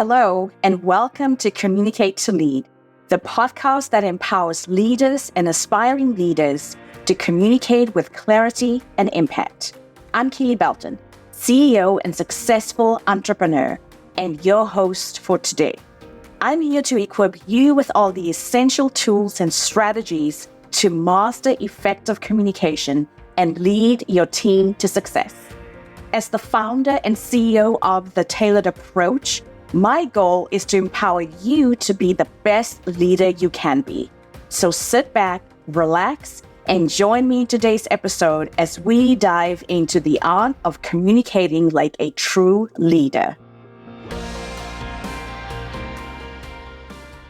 Hello, and welcome to Communicate to Lead, the podcast that empowers leaders and aspiring leaders to communicate with clarity and impact. I'm Kele Belton, CEO and successful entrepreneur, and your host for today. I'm here to equip you with all the essential tools and strategies to master effective communication and lead your team to success. As the founder and CEO of The Tailored Approach, my goal is to empower you to be the best leader you can be. So sit back, relax, and join me in today's episode as we dive into the art of communicating like a true leader.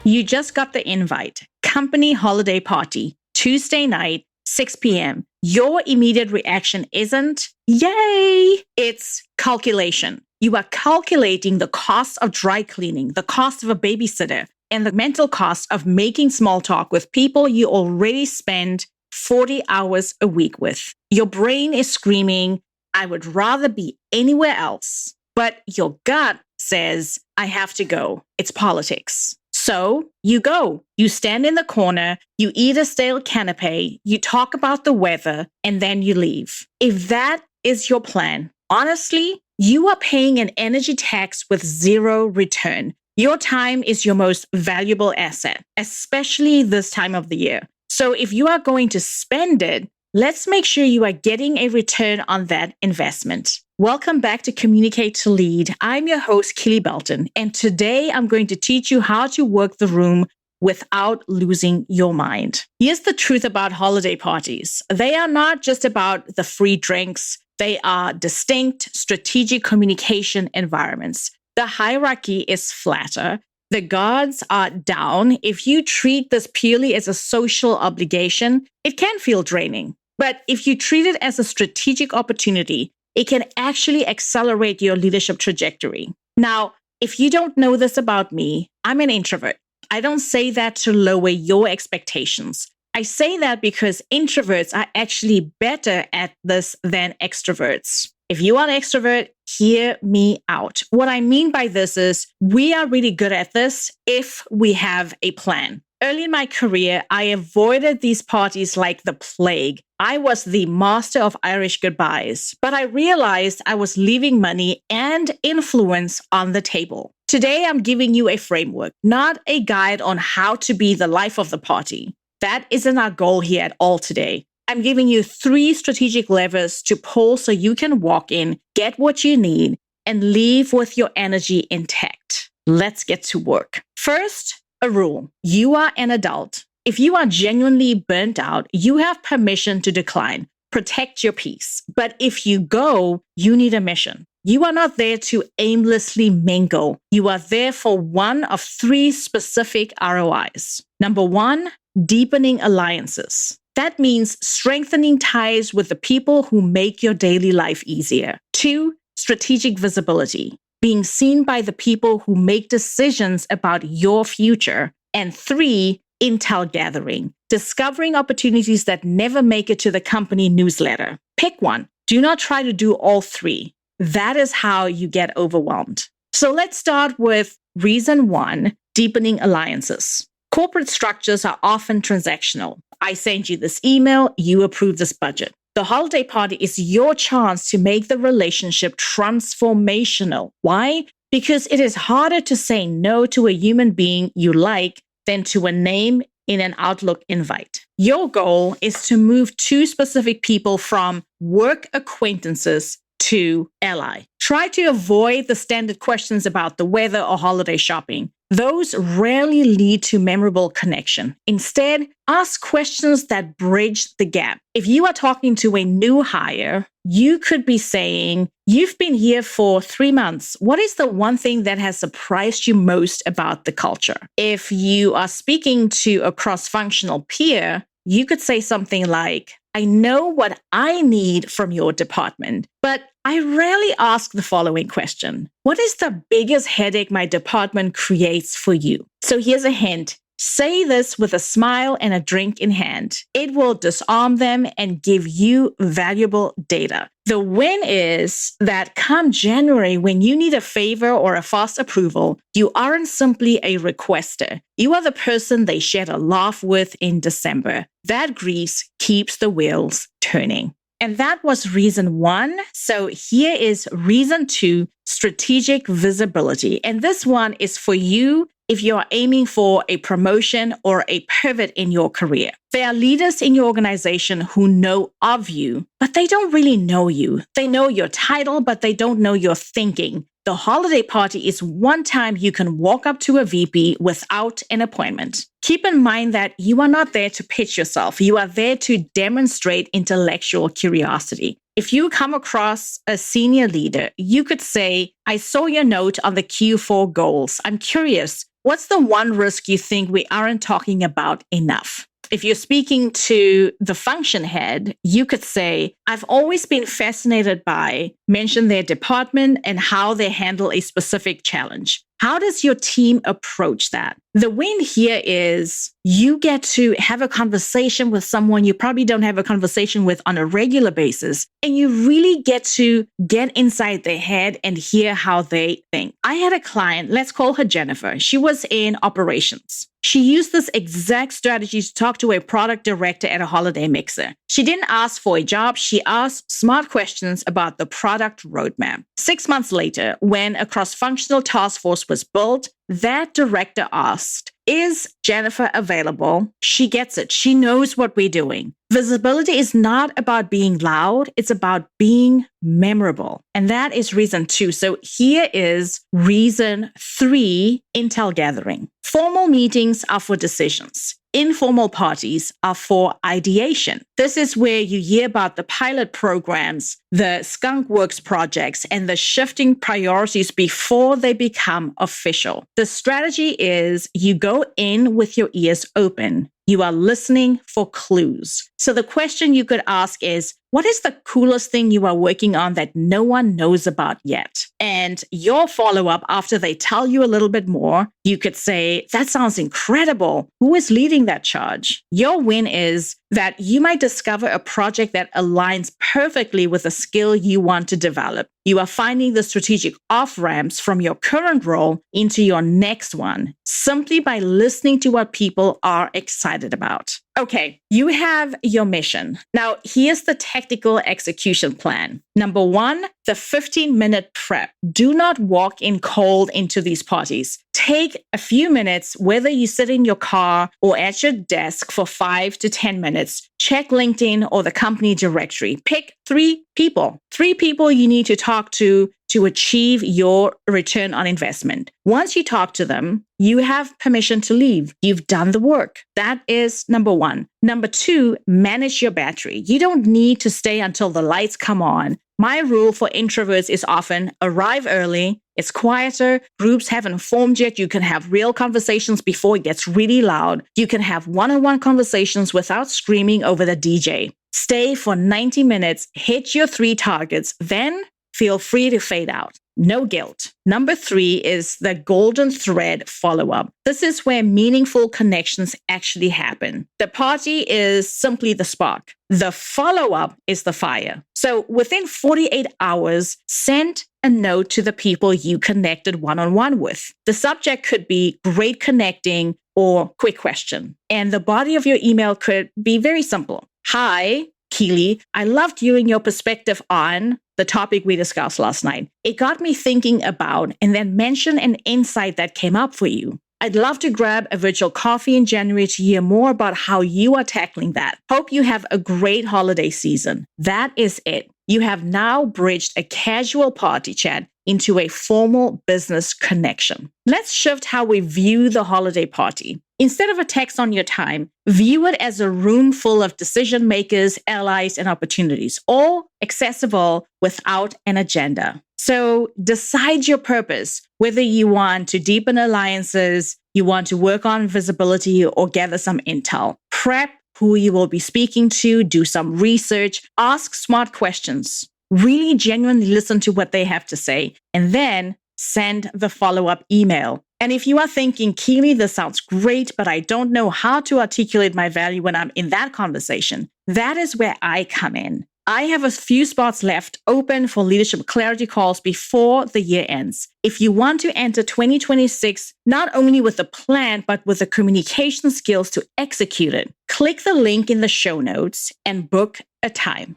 You just got the invite. Company holiday party, Tuesday night, 6 p.m. Your immediate reaction isn't, yay! It's calculation. You are calculating the cost of dry cleaning, the cost of a babysitter, and the mental cost of making small talk with people you already spend 40 hours a week with. Your brain is screaming, I would rather be anywhere else. But your gut says, I have to go. It's politics. So you go. You stand in the corner, you eat a stale canapé, you talk about the weather, and then you leave. If that is your plan, honestly, you are paying an energy tax with zero return. Your time is your most valuable asset, especially this time of the year. So if you are going to spend it, let's make sure you are getting a return on that investment. Welcome back to Communicate to Lead. I'm your host, Kele Belton, and today I'm going to teach you how to work the room without losing your mind. Here's the truth about holiday parties. They are not just about the free drinks. They are distinct, strategic communication environments. The hierarchy is flatter. The guards are down. If you treat this purely as a social obligation, it can feel draining. But if you treat it as a strategic opportunity, it can actually accelerate your leadership trajectory. Now, if you don't know this about me, I'm an introvert. I don't say that to lower your expectations. I say that because introverts are actually better at this than extroverts. If you are an extrovert, hear me out. What I mean by this is we are really good at this if we have a plan. Early in my career, I avoided these parties like the plague. I was the master of Irish goodbyes, but I realized I was leaving money and influence on the table. Today, I'm giving you a framework, not a guide on how to be the life of the party. That isn't our goal here at all today. I'm giving you 3 strategic levers to pull so you can walk in, get what you need, and leave with your energy intact. Let's get to work. First, a rule. You are an adult. If you are genuinely burnt out, you have permission to decline. Protect your peace. But if you go, you need a mission. You are not there to aimlessly mingle. You are there for one of 3 specific ROIs. Number 1, deepening alliances. That means strengthening ties with the people who make your daily life easier. 2, strategic visibility. Being seen by the people who make decisions about your future. And 3, intel gathering. Discovering opportunities that never make it to the company newsletter. Pick one. Do not try to do all 3. That is how you get overwhelmed. So let's start with reason 1, deepening alliances. Corporate structures are often transactional. I send you this email, you approve this budget. The holiday party is your chance to make the relationship transformational. Why? Because it is harder to say no to a human being you like than to a name in an Outlook invite. Your goal is to move 2 specific people from work acquaintances to ally. Try to avoid the standard questions about the weather or holiday shopping. Those rarely lead to memorable connection. Instead, ask questions that bridge the gap. If you are talking to a new hire, you could be saying, you've been here for 3 months. What is the one thing that has surprised you most about the culture? If you are speaking to a cross-functional peer, you could say something like, I know what I need from your department, but I rarely ask the following question. What is the biggest headache my department creates for you? So here's a hint. Say this with a smile and a drink in hand. It will disarm them and give you valuable data. The win is that come January, when you need a favor or a fast approval, you aren't simply a requester. You are the person they shared a laugh with in December. That grease keeps the wheels turning. And that was reason 1. So here is reason 2, strategic visibility. And this one is for you if you are aiming for a promotion or a pivot in your career. There are leaders in your organization who know of you, but they don't really know you. They know your title, but they don't know your thinking. The holiday party is one time you can walk up to a VP without an appointment. Keep in mind that you are not there to pitch yourself. You are there to demonstrate intellectual curiosity. If you come across a senior leader, you could say, I saw your note on the Q4 goals. I'm curious, what's the one risk you think we aren't talking about enough? If you're speaking to the function head, you could say, I've always been fascinated by, mention their department and how they handle a specific challenge. How does your team approach that? The win here is you get to have a conversation with someone you probably don't have a conversation with on a regular basis, and you really get to get inside their head and hear how they think. I had a client, let's call her Jennifer. She was in operations. She used this exact strategy to talk to a product director at a holiday mixer. She didn't ask for a job. She asked smart questions about the product roadmap. 6 months later, when a cross-functional task force was built, that director asked, is Jennifer available? She gets it. She knows what we're doing. Visibility is not about being loud. It's about being memorable. And that is reason 2. So here is reason 3, intel gathering. Formal meetings are for decisions. Informal parties are for ideation. This is where you hear about the pilot programs, the Skunk Works projects, and the shifting priorities before they become official. The strategy is you go in with your ears open. You are listening for clues. So the question you could ask is, what is the coolest thing you are working on that no one knows about yet? And your follow-up after they tell you a little bit more, you could say, that sounds incredible. Who is leading that charge? Your win is that you might discover a project that aligns perfectly with a skill you want to develop. You are finding the strategic off-ramps from your current role into your next one, simply by listening to what people are excited about. Okay, you have your mission. Now, here's the tactical execution plan. Number 1, the 15-minute prep. Do not walk in cold into these parties. Take a few minutes, whether you sit in your car or at your desk for 5 to 10 minutes. Check LinkedIn or the company directory. Pick 3 people. 3 people you need to talk to achieve your return on investment. Once you talk to them, you have permission to leave. You've done the work. That is number 1. Number 2, manage your battery. You don't need to stay until the lights come on. My rule for introverts is often arrive early. It's quieter. Groups haven't formed yet. You can have real conversations before it gets really loud. You can have one-on-one conversations without screaming over the DJ. Stay for 90 minutes, hit your 3 targets, then feel free to fade out. No guilt. Number 3 is the golden thread follow-up. This is where meaningful connections actually happen. The party is simply the spark. The follow-up is the fire. So within 48 hours, send a note to the people you connected one-on-one with. The subject could be great connecting or quick question. And the body of your email could be very simple. Hi, Kele, I loved hearing your perspective on the topic we discussed last night. It got me thinking about, and then mention an insight that came up for you. I'd love to grab a virtual coffee in January to hear more about how you are tackling that. Hope you have a great holiday season. That is it. You have now bridged a casual party chat into a formal business connection. Let's shift how we view the holiday party. Instead of a text on your time, view it as a room full of decision makers, allies, and opportunities, all accessible without an agenda. So decide your purpose, whether you want to deepen alliances, you want to work on visibility, or gather some intel. Prep who you will be speaking to, do some research, ask smart questions, really genuinely listen to what they have to say, and then send the follow-up email. And if you are thinking, Kele, this sounds great, but I don't know how to articulate my value when I'm in that conversation, that is where I come in. I have a few spots left open for leadership clarity calls before the year ends. If you want to enter 2026, not only with a plan, but with the communication skills to execute it, click the link in the show notes and book a time.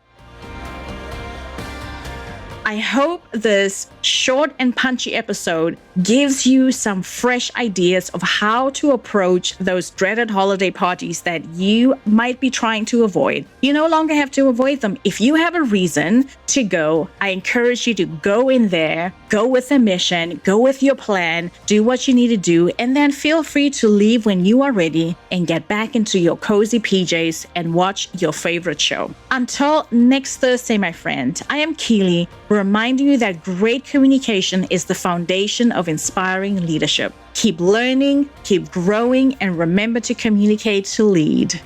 I hope this short and punchy episode gives you some fresh ideas of how to approach those dreaded holiday parties that you might be trying to avoid. You no longer have to avoid them. If you have a reason to go, I encourage you to go in there, go with a mission, go with your plan, do what you need to do, and then feel free to leave when you are ready and get back into your cozy PJs and watch your favorite show. Until next Thursday, my friend, I am Kele, reminding you that great communication is the foundation of inspiring leadership. Keep learning, keep growing, and remember to communicate to lead.